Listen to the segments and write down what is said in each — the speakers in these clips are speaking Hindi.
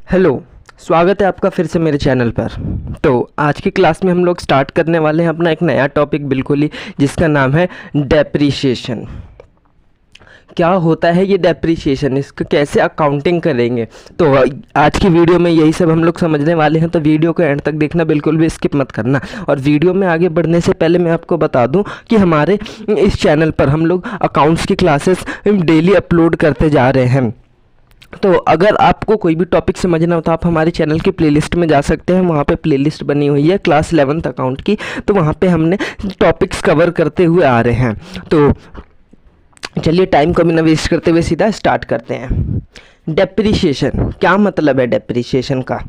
हेलो। स्वागत है आपका फिर से मेरे चैनल पर। तो आज की क्लास में हम लोग स्टार्ट करने वाले हैं अपना एक नया टॉपिक बिल्कुल ही, जिसका नाम है डेप्रीशिएशन। क्या होता है ये डेप्रीशिएशन, इसको कैसे अकाउंटिंग करेंगे, तो आज की वीडियो में यही सब हम लोग समझने वाले हैं। तो वीडियो को एंड तक देखना, बिल्कुल भी स्किप मत करना। और वीडियो में आगे बढ़ने से पहले मैं आपको बता दूं कि हमारे इस चैनल पर हम लोग अकाउंट्स की क्लासेस डेली अपलोड करते जा रहे हैं। तो अगर आपको कोई भी टॉपिक समझना हो तो आप हमारे चैनल की प्लेलिस्ट में जा सकते हैं। वहाँ पे प्लेलिस्ट बनी हुई है क्लास 11th अकाउंट की, तो वहाँ पे हमने टॉपिक्स कवर करते हुए आ रहे हैं। तो चलिए टाइम को भी ना वेस्ट करते हुए सीधा स्टार्ट करते हैं। डेप्रीशिएशन, क्या मतलब है डेप्रीशिएशन का?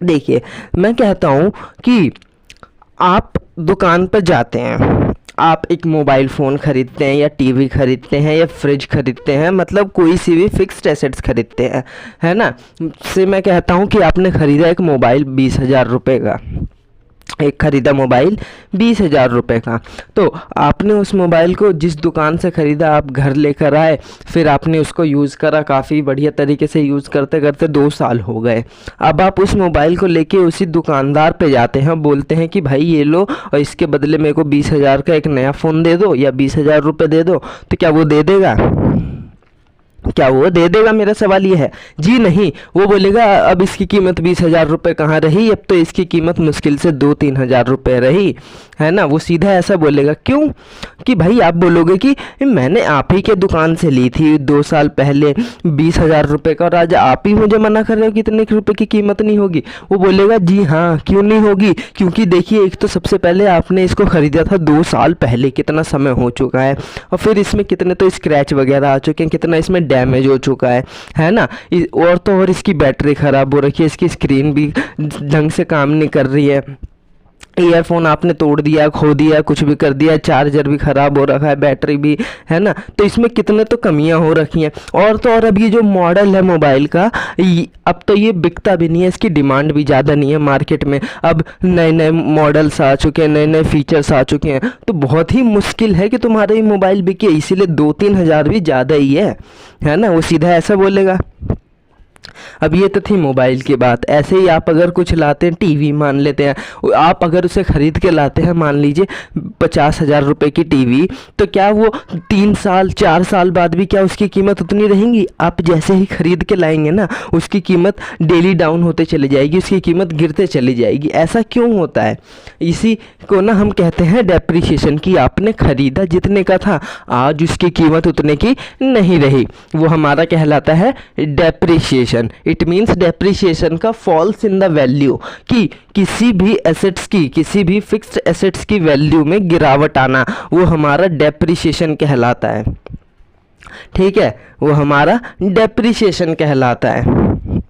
देखिए, मैं कहता हूँ कि आप दुकान पर जाते हैं, आप एक मोबाइल फ़ोन ख़रीदते हैं या टीवी ख़रीदते हैं या फ्रिज ख़रीदते हैं, मतलब कोई सी भी फिक्स्ड एसेट्स ख़रीदते हैं, है ना। से मैं कहता हूँ कि आपने ख़रीदा एक मोबाइल 20,000 रुपये का, एक ख़रीदा मोबाइल 20,000 रुपये का। तो आपने उस मोबाइल को जिस दुकान से ख़रीदा आप घर लेकर आए, फिर आपने उसको यूज़ करा, काफ़ी बढ़िया तरीके से यूज़ करते करते 2 साल हो गए। अब आप उस मोबाइल को लेके उसी दुकानदार पे जाते हैं, बोलते हैं कि भाई ये लो और इसके बदले मेरे को 20,000 का एक नया फ़ोन दे दो या 20,000 रुपये दे दो। तो क्या वो दे देगा? क्या वो दे देगा? मेरा सवाल ये है। जी नहीं, वो बोलेगा अब इसकी कीमत 20,000 रुपये कहाँ रही, अब तो इसकी कीमत मुश्किल से 2-3 हज़ार रुपये रही, है ना। वो सीधा ऐसा बोलेगा। क्यों? कि भाई आप बोलोगे कि मैंने आप ही के दुकान से ली थी 2 साल पहले 20,000 रुपये का, और आज आप ही मुझे मना कर रहे हो कि इतने रुपये की कीमत नहीं होगी। वो बोलेगा जी हाँ, क्यों नहीं होगी, क्योंकि देखिए एक तो सबसे पहले आपने इसको ख़रीदा था 2 साल पहले, कितना समय हो चुका है, और फिर इसमें कितने तो स्क्रैच वगैरह आ चुके हैं, कितना इसमें डैमेज हो चुका है ना। और तो और इसकी बैटरी ख़राब हो रखी है, इसकी स्क्रीन भी ढंग से काम नहीं कर रही है, ईयरफोन आपने तोड़ दिया, खो दिया, कुछ भी कर दिया, चार्जर भी ख़राब हो रखा है, बैटरी भी, है ना। तो इसमें कितने तो कमियां हो रखी हैं। और तो और अब ये जो मॉडल है मोबाइल का, अब तो ये बिकता भी नहीं है, इसकी डिमांड भी ज़्यादा नहीं है मार्केट में। अब नए नए मॉडल्स आ चुके हैं, नए नए फीचर्स आ चुके हैं, तो बहुत ही मुश्किल है कि तुम्हारा ये मोबाइल बिके, इसीलिए 2-3 हज़ार भी ज़्यादा ही है ना। वो सीधा ऐसा बोलेगा। अब ये तो थी मोबाइल की बात। ऐसे ही आप अगर कुछ लाते हैं, टीवी मान लेते हैं, आप अगर उसे ख़रीद के लाते हैं, मान लीजिए 50,000 रुपये की टीवी, तो क्या वो 3 साल 4 साल बाद भी क्या उसकी कीमत उतनी रहेंगी? आप जैसे ही ख़रीद के लाएंगे ना, उसकी कीमत डेली डाउन होते चली जाएगी, उसकी कीमत गिरते चली जाएगी। ऐसा क्यों होता है? इसी को ना हम कहते हैं डेप्रीशिएशन, कि आपने ख़रीदा जितने का था, आज उसकी कीमत उतने की नहीं रही, वो हमारा कहलाता है डेप्रीशिएशन। इट मीन्स डेप्रीशिएशन का फॉल्स इन द वैल्यू, कि किसी भी एसेट्स की, किसी भी फिक्स्ड एसेट्स की वैल्यू में गिरावट आना, वो हमारा डेप्रीशिएशन कहलाता है। ठीक है, वो हमारा डेप्रीशिएशन कहलाता है।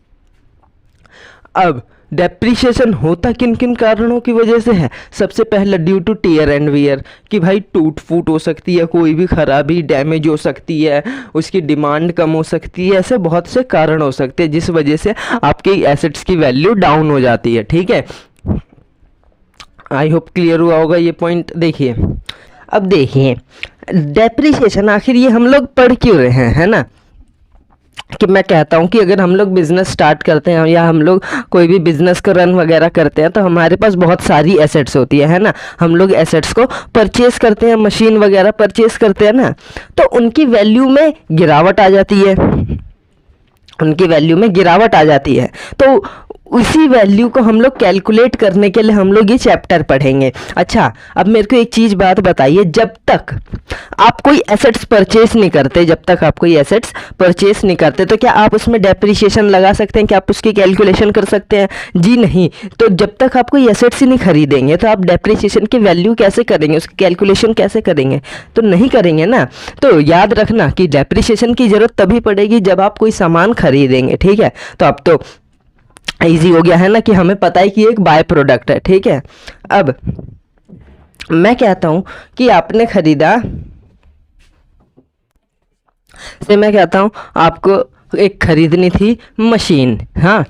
अब डेप्रीशिएशन होता किन किन कारणों की वजह से है? सबसे पहला due to tear and wear, कि भाई टूट फूट हो सकती है, कोई भी खराबी, डैमेज हो सकती है, उसकी डिमांड कम हो सकती है, ऐसे बहुत से कारण हो सकते हैं जिस वजह से आपके एसेट्स की वैल्यू डाउन हो जाती है। ठीक है, आई होप क्लियर हुआ होगा ये पॉइंट। देखिए, अब देखिए डेप्रीशिएशन आखिर ये हम लोग पढ़ क्यों रहे हैं, है ना। कि मैं कहता हूँ कि अगर हम लोग बिज़नेस स्टार्ट करते हैं या हम लोग कोई भी बिज़नेस का रन वगैरह करते हैं, तो हमारे पास बहुत सारी एसेट्स होती है ना। हम लोग एसेट्स को परचेस करते हैं, मशीन वगैरह परचेस करते हैं ना, तो उनकी वैल्यू में गिरावट आ जाती है, उनकी वैल्यू में गिरावट आ जाती है। तो उसी वैल्यू को हम लोग कैलकुलेट करने के लिए हम लोग ये चैप्टर पढ़ेंगे। अच्छा, अब मेरे को एक चीज़ बात बताइए, जब तक आप कोई एसेट्स परचेस नहीं करते, जब तक आप कोई एसेट्स परचेस नहीं करते, तो क्या आप उसमें डेप्रीशिएशन लगा सकते हैं? क्या आप उसकी कैलकुलेशन कर सकते हैं? जी नहीं। तो जब तक आप कोई एसेट्स ही नहीं खरीदेंगे, तो आप डेप्रीशिएशन की वैल्यू कैसे करेंगे, उसकी कैलकुलेशन कैसे करेंगे? तो नहीं करेंगे ना। तो याद रखना कि डेप्रीशिएशन की ज़रूरत तभी पड़ेगी जब आप कोई सामान खरीदेंगे। ठीक है, तो अब तो इजी हो गया है ना, कि हमें पता है कि एक बाय प्रोडक्ट है। ठीक है, अब मैं कहता हूं कि आपने खरीदा, से मैं कहता हूं आपको एक खरीदनी थी मशीन। हाँ,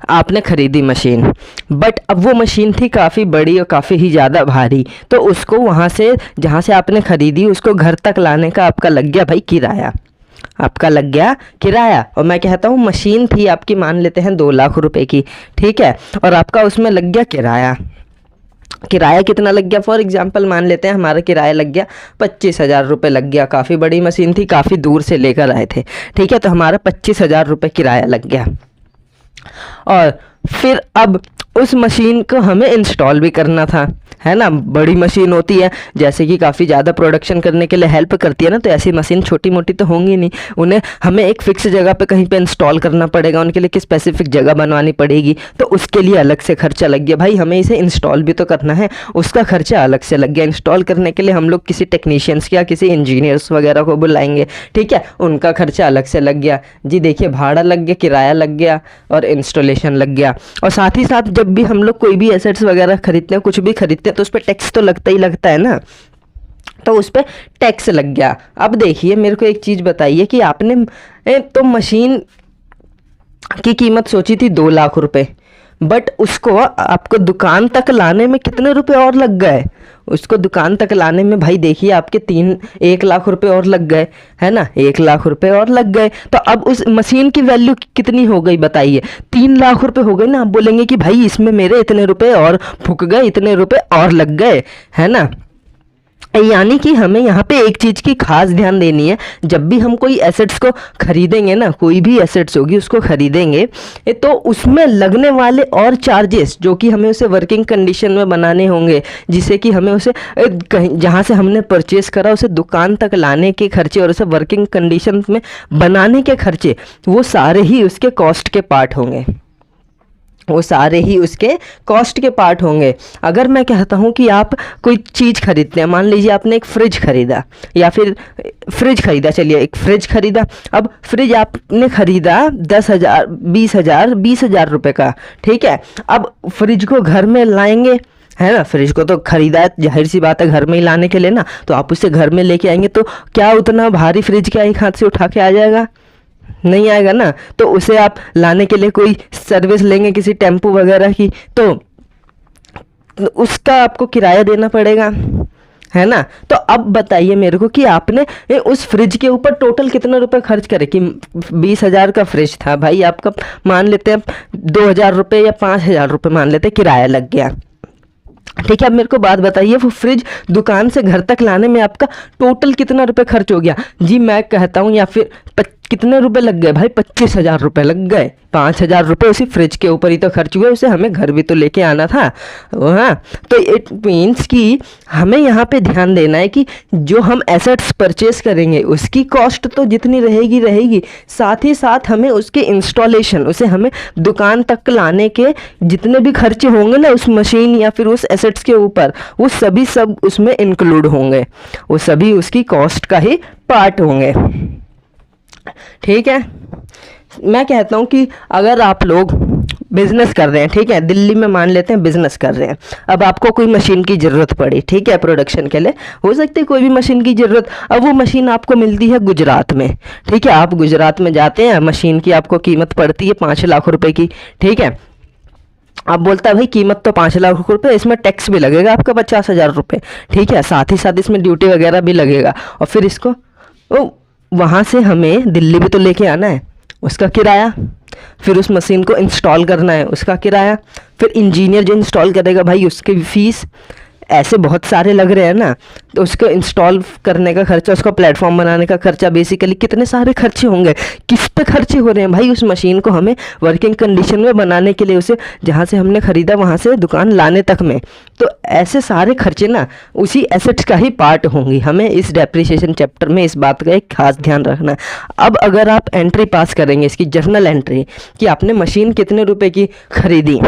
आपने खरीदी मशीन, बट अब वो मशीन थी काफ़ी बड़ी और काफ़ी ही ज़्यादा भारी, तो उसको वहाँ से, जहाँ से आपने खरीदी, उसको घर तक लाने का आपका लग गया भाई किराया। आपका लग गया किराया। और मैं कहता हूँ मशीन थी आपकी, मान लेते हैं 2 लाख रुपए की, ठीक है, और आपका उसमें लग गया किराया। किराया कितना लग गया, फॉर एग्जांपल मान लेते हैं हमारा किराया लग गया 25,000 रुपये लग गया। काफ़ी बड़ी मशीन थी, काफ़ी दूर से लेकर आए थे, ठीक है, तो हमारा 25,000 रुपये किराया लग गया। और फिर अब उस मशीन को हमें इंस्टॉल भी करना था, है ना। बड़ी मशीन होती है जैसे कि काफ़ी ज़्यादा प्रोडक्शन करने के लिए हेल्प करती है ना, तो ऐसी मशीन छोटी मोटी तो होंगी नहीं, उन्हें हमें एक फिक्स जगह पे कहीं पे इंस्टॉल करना पड़ेगा, उनके लिए एक स्पेसिफिक जगह बनवानी पड़ेगी, तो उसके लिए अलग से खर्चा लग गया। भाई हमें इसे इंस्टॉल भी तो करना है, उसका खर्चा अलग से लग गया। इंस्टॉल करने के लिए हम लोग किसी टेक्नीशियंस या किसी इंजीनियर्स वगैरह को बुलाएंगे, ठीक है, उनका खर्चा अलग से लग गया जी। देखिए भाड़ा लग गया, किराया लग गया और इंस्टॉलेशन लग गया। और साथ ही साथ जब भी हम लोग कोई भी एसेट्स वगैरह खरीदते हैं, कुछ भी खरीदते हैं, तो उस पर टैक्स तो लगता ही लगता है ना, तो उस पर टैक्स लग गया। अब देखिए मेरे को एक चीज़ बताइए कि आपने तो मशीन की कीमत सोची थी 2 लाख रुपए, बट उसको आपको दुकान तक लाने में कितने रुपए और लग गए। उसको दुकान तक लाने में भाई देखिए आपके 1 लाख रुपए और लग गए, है ना, 1 लाख रुपए और लग गए। तो अब उस मशीन की वैल्यू कितनी हो गई बताइए, 3 लाख रुपए हो गई ना। आप बोलेंगे कि भाई इसमें मेरे इतने रुपए और फूक गए, इतने रुपए और लग गए, है ना। यानी कि हमें यहाँ पे एक चीज़ की खास ध्यान देनी है, जब भी हम कोई एसेट्स को खरीदेंगे ना, कोई भी एसेट्स होगी उसको खरीदेंगे, तो उसमें लगने वाले और चार्जेस जो कि हमें उसे वर्किंग कंडीशन में बनाने होंगे, जिससे कि हमें उसे कहीं जहाँ से हमने परचेस करा उसे दुकान तक लाने के खर्चे और उसे वर्किंग कंडीशन में बनाने के खर्चे, वो सारे ही उसके कॉस्ट के पार्ट होंगे, वो सारे ही उसके कॉस्ट के पार्ट होंगे। अगर मैं कहता हूँ कि आप कोई चीज़ खरीदते हैं, मान लीजिए आपने एक फ्रिज खरीदा या फिर फ्रिज खरीदा, चलिए एक फ्रिज खरीदा। अब फ्रिज आपने खरीदा 10,000 20,000 रुपये का, ठीक है। अब फ्रिज को घर में लाएंगे, है ना, फ्रिज को तो खरीदा है, जाहिर सी बात है घर में ही लाने के लिए ना, तो आप उसे घर में लेके आएंगे, तो क्या उतना भारी फ्रिज क्या एक हाथ से उठा के आ जाएगा, नहीं आएगा ना। तो उसे आप लाने के लिए कोई सर्विस लेंगे किसी टेम्पो वगैरह की, तो उसका आपको किराया देना पड़ेगा, है ना। तो अब बताइए मेरे को कि आपने उस फ्रिज के ऊपर टोटल कितने रुपए खर्च करे, कि 20,000 का फ्रिज था भाई, आपका मान लेते हैं 2,000 रुपये या 5,000 रुपये मान लेते किराया लग गया, ठीक है। अब मेरे को बात बताइए वो फ्रिज दुकान से घर तक लाने में आपका टोटल कितना रुपए खर्च हो गया जी। मैं कहता हूँ या फिर कितने रुपए लग गए भाई, 25,000 रुपये लग गए। 5,000 रुपये उसी फ्रिज के ऊपर ही तो खर्च हुए, उसे हमें घर भी तो लेके आना था, हाँ। तो इट मीन्स कि हमें यहाँ पे ध्यान देना है कि जो हम एसेट्स परचेस करेंगे उसकी कॉस्ट तो जितनी रहेगी रहेगी, साथ ही साथ हमें उसके इंस्टॉलेशन, उसे हमें दुकान तक लाने के जितने भी खर्चे होंगे ना उस मशीन या फिर उस एसेट्स के ऊपर, वो सभी सब उसमें इंक्लूड होंगे, वो सभी उसकी कॉस्ट का ही पार्ट होंगे, ठीक है। मैं कहता हूँ कि अगर आप लोग बिजनेस कर रहे हैं, ठीक है, दिल्ली में मान लेते हैं बिजनेस कर रहे हैं, अब आपको कोई मशीन की ज़रूरत पड़ी, ठीक है, प्रोडक्शन के लिए हो सकती है कोई भी मशीन की ज़रूरत। अब वो मशीन आपको मिलती है गुजरात में, ठीक है, आप गुजरात में जाते हैं, मशीन की आपको कीमत पड़ती है 5 लाख रुपए की, ठीक है। आप बोलता है भाई कीमत तो 5 लाख रुपए, इसमें टैक्स भी लगेगा आपका 50,000 रुपये, ठीक है, साथ ही साथ इसमें ड्यूटी वगैरह भी लगेगा, और फिर इसको वहाँ से हमें दिल्ली भी तो लेके आना है, उसका किराया, फिर उस मशीन को इंस्टॉल करना है, उसका किराया, फिर इंजीनियर जो इंस्टॉल करेगा भाई उसकी फ़ीस, ऐसे बहुत सारे लग रहे हैं ना। तो उसको इंस्टॉल करने का खर्चा, उसका प्लेटफॉर्म बनाने का खर्चा, बेसिकली कितने सारे खर्चे होंगे, किस पे खर्चे हो रहे हैं भाई, उस मशीन को हमें वर्किंग कंडीशन में बनाने के लिए, उसे जहाँ से हमने ख़रीदा वहाँ से दुकान लाने तक में, तो ऐसे सारे खर्चे ना उसी एसेट्स का ही पार्ट होंगी। हमें इस डेप्रिसिएशन चैप्टर में इस बात का एक खास ध्यान रखना है। अब अगर आप एंट्री पास करेंगे इसकी जर्नल एंट्री कि आपने मशीन कितने रुपए की खरीदी,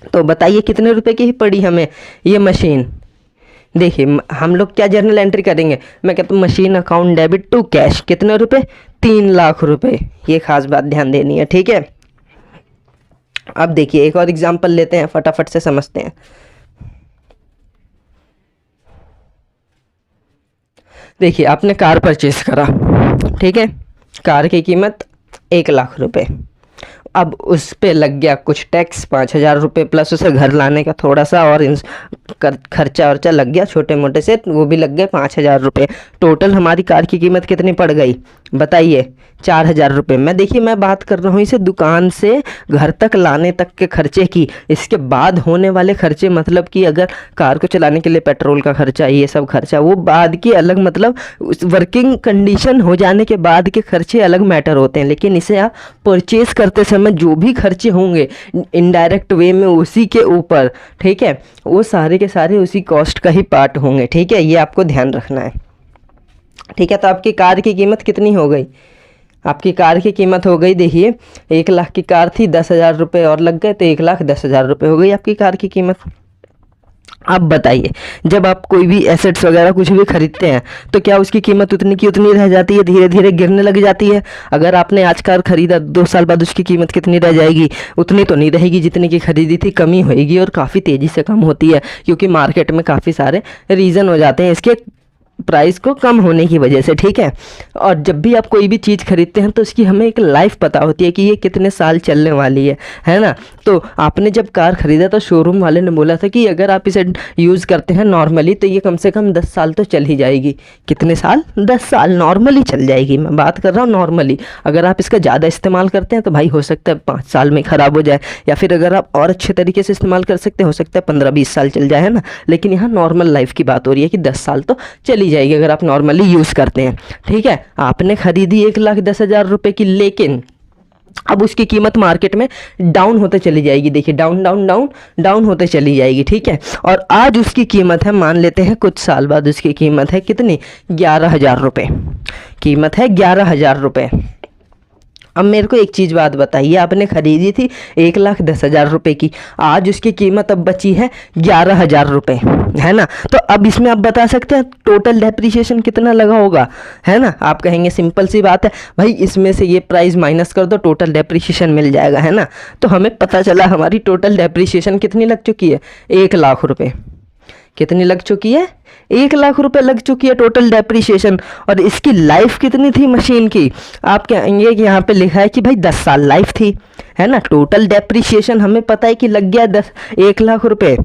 तो बताइए कितने रुपए की ही पड़ी हमें ये मशीन। देखिए हम लोग क्या जर्नल एंट्री करेंगे, मैं कहता हूँ machine account debit to cash, कितने रुपए, 3 लाख रुपए, ये खास बात ध्यान देनी है, ठीक है। अब देखिए एक और एग्जांपल लेते हैं, फटाफट से समझते हैं। देखिए आपने कार परचेस करा, ठीक है, कार की कीमत 1 लाख रुपए, अब उस पे लग गया कुछ टैक्स 5,000 रुपये, प्लस उसे घर लाने का थोड़ा सा और खर्चा वर्चा लग गया छोटे मोटे से, वो भी लग गए 5,000 रुपये। टोटल हमारी कार की कीमत कितनी पड़ गई बताइए? 4,000 रुपये। मैं देखिए मैं बात कर रहा हूँ इसे दुकान से घर तक लाने तक के खर्चे की। इसके बाद होने वाले खर्चे, मतलब कि अगर कार को चलाने के लिए पेट्रोल का खर्चा, ये सब खर्चा वो बाद की अलग, मतलब उस वर्किंग कंडीशन हो जाने के बाद के खर्चे अलग मैटर होते हैं। लेकिन इसे आप परचेज करते समय जो भी खर्चे होंगे इनडायरेक्ट वे में उसी के ऊपर, ठीक है, वो सारे के सारे उसी कॉस्ट का ही पार्ट होंगे। ठीक है, ये आपको ध्यान रखना है। ठीक है, तो आपकी कार की कीमत कितनी हो गई? आपकी कार की कीमत हो गई, देखिए 1 लाख की कार थी, 10,000 रुपये और लग गए तो 1,10,000 रुपये हो गई आपकी कार की कीमत। अब बताइए, जब आप कोई भी एसेट्स वगैरह कुछ भी खरीदते हैं तो क्या उसकी कीमत उतनी की उतनी रह जाती है, धीरे धीरे गिरने लग जाती है? अगर आपने आज कार खरीदा, 2 साल बाद उसकी कीमत कितनी रह जाएगी? उतनी तो नहीं रहेगी जितनी की खरीदी थी, कमी होएगी और काफ़ी तेज़ी से कम होती है, क्योंकि मार्केट में काफ़ी सारे रीज़न हो जाते हैं इसके प्राइस को कम होने की वजह से। ठीक है, और जब भी आप कोई भी चीज़ खरीदते हैं तो उसकी हमें एक लाइफ पता होती है कि ये कितने साल चलने वाली है ना? तो आपने जब कार खरीदा तो शोरूम वाले ने बोला था कि अगर आप इसे यूज़ करते हैं नॉर्मली तो ये कम से कम 10 साल तो चल ही जाएगी। कितने साल? 10 साल नॉर्मली चल जाएगी। मैं बात कर रहा हूँ नॉर्मली। अगर आप इसका ज़्यादा इस्तेमाल करते हैं तो भाई हो सकता है 5 साल में ख़राब हो जाए, या फिर अगर आप और अच्छे तरीके से इस्तेमाल कर सकते हैं हो सकता है 15-20 साल चल जाए, है ना? लेकिन यहाँ नॉर्मल लाइफ की बात हो रही है कि 10 साल तो चली जाएगी अगर आप नॉर्मली यूज़ करते हैं। ठीक है, आपने खरीदी 1,10,000 रुपये की, लेकिन अब उसकी कीमत मार्केट में डाउन होते चली जाएगी। देखिए डाउन डाउन डाउन डाउन होते चली जाएगी। ठीक है, और आज उसकी कीमत है, मान लेते हैं कुछ साल बाद उसकी कीमत है कितनी? 11,000 रुपये कीमत है, 11,000 रुपये। अब मेरे को एक चीज़ बात बताइए, आपने खरीदी थी 1,10,000 रुपये की, आज उसकी कीमत अब बची है 11,000 रुपये, है ना? तो अब इसमें आप बता सकते हैं टोटल डेप्रिसिएशन कितना लगा होगा, है ना? आप कहेंगे सिंपल सी बात है भाई, इसमें से ये प्राइस माइनस कर दो, टोटल डेप्रिसिएशन मिल जाएगा, है ना? तो हमें पता चला हमारी टोटल डेप्रिसिएशन कितनी लग चुकी है? 1 लाख रुपये। कितनी लग चुकी है? 1 लाख रुपए लग चुकी है टोटल डेप्रिसिएशन। और इसकी लाइफ कितनी थी मशीन की? आप कहेंगे कि यहाँ पे लिखा है कि भाई 10 साल लाइफ थी, है ना? टोटल डेप्रिसिएशन हमें पता है कि लग गया 1 लाख रुपए।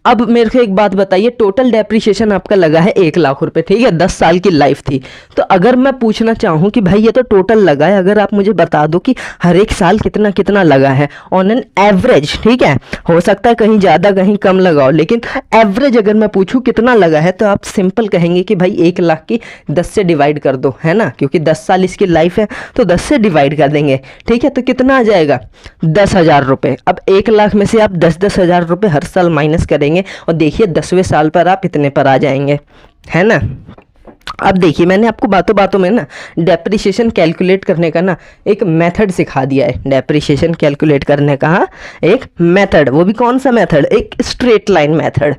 अब मेरे को एक बात बताइए, टोटल डेप्रिसिएशन आपका लगा है 1 लाख रुपए, ठीक है, 10 साल की लाइफ थी। तो अगर मैं पूछना चाहूँ कि भाई ये तो टोटल लगा है, अगर आप मुझे बता दो कि हर एक साल कितना कितना लगा है ऑन एन एवरेज, ठीक है, हो सकता है कहीं ज़्यादा कहीं कम लगाओ, लेकिन एवरेज अगर मैं पूछूँ कितना लगा है तो आप सिंपल कहेंगे कि भाई 1 लाख की 10 से डिवाइड कर दो, है ना? क्योंकि 10 साल इसकी लाइफ है तो 10 से डिवाइड कर देंगे, ठीक है? तो कितना आ जाएगा? 10,000 रुपये। अब 1 लाख में से आप 10-10 हज़ार रुपये हर साल माइनस करेंगे और देखिए 10वें साल पर आप इतने पर आ जाएंगे, है ना? अब देखिए मैंने आपको बातों बातों में ना डेप्रिसिएशन कैलकुलेट करने का ना एक मेथड सिखा दिया है। डेप्रिसिएशन कैलकुलेट करने का एक मेथड, वो भी कौन सा मेथड? एक स्ट्रेट लाइन मेथड।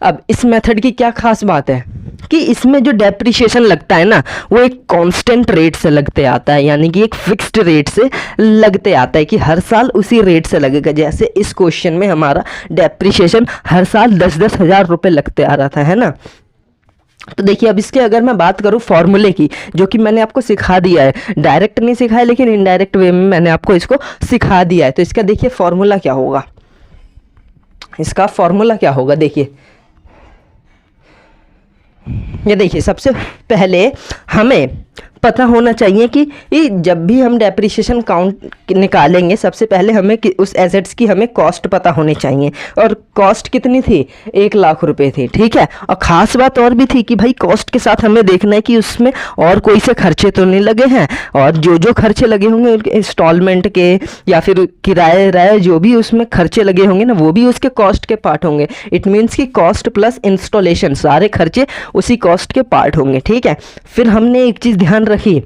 अब इस मेथड की क्या खास बात है कि इसमें जो डेप्रिसिएशन लगता है ना वो एक कांस्टेंट रेट से लगते आता है, यानी कि एक फिक्स्ड रेट से लगते आता है कि हर साल उसी रेट से लगेगा। जैसे इस क्वेश्चन में हमारा डेप्रिसिएशन हर साल 10-10 हज़ार रुपये लगते आ रहा था, है ना? तो देखिए अब इसके अगर मैं बात करूँ फॉर्मूले की, जो कि मैंने आपको सिखा दिया है, डायरेक्ट नहीं सिखाया लेकिन इनडायरेक्ट वे में मैंने आपको इसको सिखा दिया है। तो इसका देखिए फॉर्मूला क्या होगा, इसका फॉर्मूला क्या होगा, देखिए ये देखिए सबसे पहले हमें पता होना चाहिए कि जब भी हम डेप्रिसिएशन काउंट निकालेंगे सबसे पहले हमें उस एसेट्स की हमें कॉस्ट पता होनी चाहिए। और कॉस्ट कितनी थी? 1 लाख रुपए थी, ठीक है? और ख़ास बात और भी थी कि भाई कॉस्ट के साथ हमें देखना है कि उसमें और कोई से खर्चे तो नहीं लगे हैं, और जो जो खर्चे लगे होंगे इंस्टॉलमेंट के या फिर किराए राय जो भी उसमें खर्चे लगे होंगे ना वो भी उसके कॉस्ट के पार्ट होंगे। इट मीन्स कि कॉस्ट प्लस इंस्टॉलेशन सारे खर्चे उसी कॉस्ट के पार्ट होंगे, ठीक है? फिर हमने एक चीज़ ध्यान रखी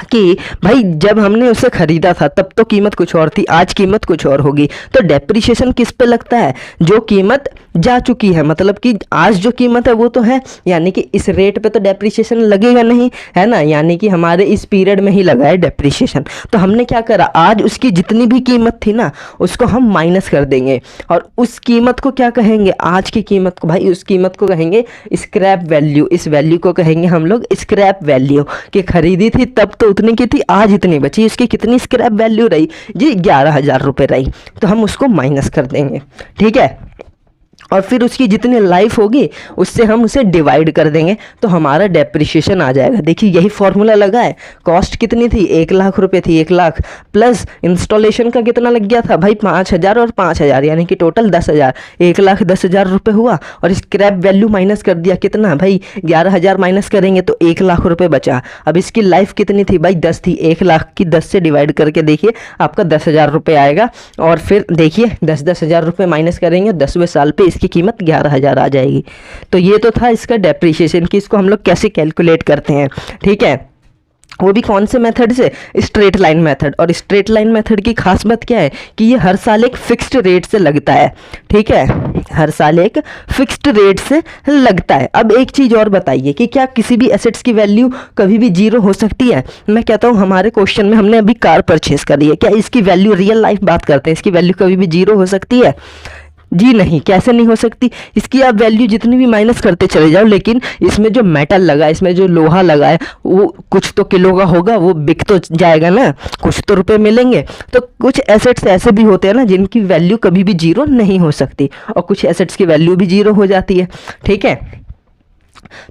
कि भाई जब हमने उसे खरीदा था तब तो कीमत कुछ और थी, आज कीमत कुछ और होगी। तो डेप्रिसिएशन किस पे लगता है? जो कीमत जा चुकी है, मतलब कि आज जो कीमत है वो तो है, यानी कि इस रेट पे तो डेप्रिसिएशन लगेगा नहीं, है ना? यानी कि हमारे इस पीरियड में ही लगा है डेप्रिसिएशन। तो हमने क्या करा, आज उसकी जितनी भी कीमत थी ना उसको हम माइनस कर देंगे और उस कीमत को क्या कहेंगे? आज की कीमत को भाई उस कीमत को कहेंगे स्क्रैप वैल्यू। इस वैल्यू को कहेंगे हम लोग स्क्रैप वैल्यू, कि खरीदी थी तब तो उतनी की थी, आज इतनी बची, इसकी कितनी स्क्रैप वैल्यू रही जी? 11,000 रुपये रही। तो हम उसको माइनस कर देंगे, ठीक है? और फिर उसकी जितनी लाइफ होगी उससे हम उसे डिवाइड कर देंगे तो हमारा डेप्रिशिएशन आ जाएगा। देखिए यही फॉर्मूला लगा है। कॉस्ट कितनी थी, 1 लाख रुपए थी। 1 लाख प्लस इंस्टॉलेशन का कितना लग गया था भाई, 5,000 और 5,000 यानी कि टोटल 10,000। 1,10,000 रुपये हुआ और स्क्रैप वैल्यू माइनस कर दिया कितना भाई, 11,000 माइनस करेंगे तो 1 लाख रुपये बचा। अब इसकी लाइफ कितनी थी भाई, 10 थी। 1 लाख की 10 से डिवाइड करके देखिए आपका 10,000 रुपये आएगा। और फिर देखिए 10,000 रुपये माइनस करेंगे 10वें साल पे इसकी कीमत 11,000 आ जाएगी। तो ये तो था इसका डेप्रिशिएशन कि इसको हम लोग कैसे कैलकुलेट करते हैं, ठीक है। वो भी कौन से मेथड से, स्ट्रेट लाइन मेथड। और स्ट्रेट लाइन मेथड की खास बात क्या है कि ये हर साल एक फिक्स्ड रेट से लगता है, ठीक है, हर साल एक फिक्स्ड रेट से लगता है। अब एक चीज़ और बताइए कि क्या किसी भी एसेट्स की वैल्यू कभी भी जीरो हो सकती है। मैं कहता हूँ हमारे क्वेश्चन में हमने अभी कार परचेज करी है, क्या इसकी वैल्यू, रियल लाइफ बात करते हैं, इसकी वैल्यू कभी भी जीरो हो सकती है? जी नहीं। कैसे नहीं हो सकती? इसकी आप वैल्यू जितनी भी माइनस करते चले जाओ, लेकिन इसमें जो मेटल लगा है, इसमें जो लोहा लगा है, वो कुछ तो किलो का होगा, वो बिक तो जाएगा ना, कुछ तो रुपए मिलेंगे। तो कुछ एसेट्स ऐसे भी होते हैं ना जिनकी वैल्यू कभी भी जीरो नहीं हो सकती, और कुछ एसेट्स की वैल्यू भी जीरो हो जाती है, ठीक है।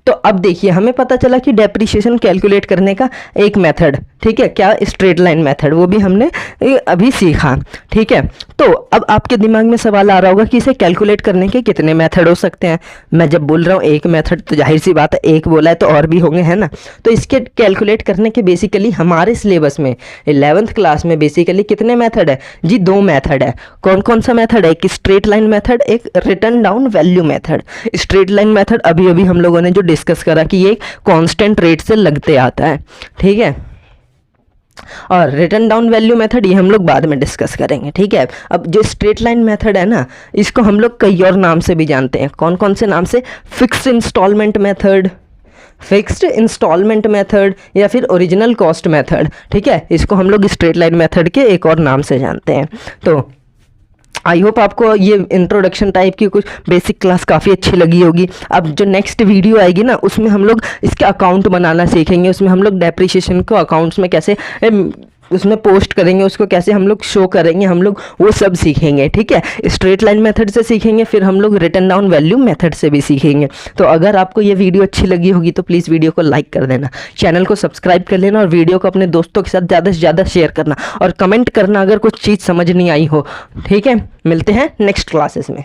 तो अब देखिए हमें पता चला कि डेप्रिशिएशन कैलकुलेट करने का एक मेथड, ठीक है, क्या, स्ट्रेट लाइन मेथड, वो भी हमने अभी सीखा, ठीक है। तो अब आपके दिमाग में सवाल आ रहा होगा कि इसे कैलकुलेट करने के कितने मेथड हो सकते हैं। मैं जब बोल रहा हूँ एक मेथड तो जाहिर सी बात है, एक बोला है तो और भी होंगे, है ना। तो इसके कैलकुलेट करने के बेसिकली हमारे सिलेबस में 11th क्लास में बेसिकली कितने मेथड है जी, 2 मेथड है। कौन कौन सा मेथड है, एक स्ट्रेट लाइन मेथड, एक return down value method. Straight line method अभी अभी हम लोगों ने जो डिस्कस करा कि ये कांस्टेंट रेट से लगते आता है, ठीक है। और रिटर्न डाउन वैल्यू मेथड ये हम लोग बाद में डिस्कस करेंगे, ठीक है। अब जो स्ट्रेट लाइन मेथड है ना, इसको हम लोग कई और नाम से भी जानते हैं। कौन कौन से नाम से, fixed instalment method, fixed instalment method, या फिर ओरिजिनल कॉस्ट मेथड, ठीक है। इसको हम लोग स्ट्रेट लाइन मेथड के एक और नाम से जानते हैं। तो आई होप आपको ये इंट्रोडक्शन टाइप की कुछ बेसिक क्लास काफ़ी अच्छी लगी होगी। अब जो नेक्स्ट वीडियो आएगी ना, उसमें हम लोग इसके अकाउंट बनाना सीखेंगे। उसमें हम लोग डेप्रिशिएशन को अकाउंट्स में कैसे उसमें पोस्ट करेंगे, उसको कैसे हम लोग शो करेंगे, हम लोग वो सब सीखेंगे, ठीक है। स्ट्रेट लाइन मेथड से सीखेंगे, फिर हम लोग रिटर्न डाउन वैल्यू मेथड से भी सीखेंगे। तो अगर आपको ये वीडियो अच्छी लगी होगी तो प्लीज़ वीडियो को लाइक कर देना, चैनल को सब्सक्राइब कर लेना, और वीडियो को अपने दोस्तों के साथ ज़्यादा से ज़्यादा शेयर करना, और कमेंट करना अगर कुछ चीज़ समझ नहीं आई हो, ठीक है। मिलते हैं नेक्स्ट क्लासेस में।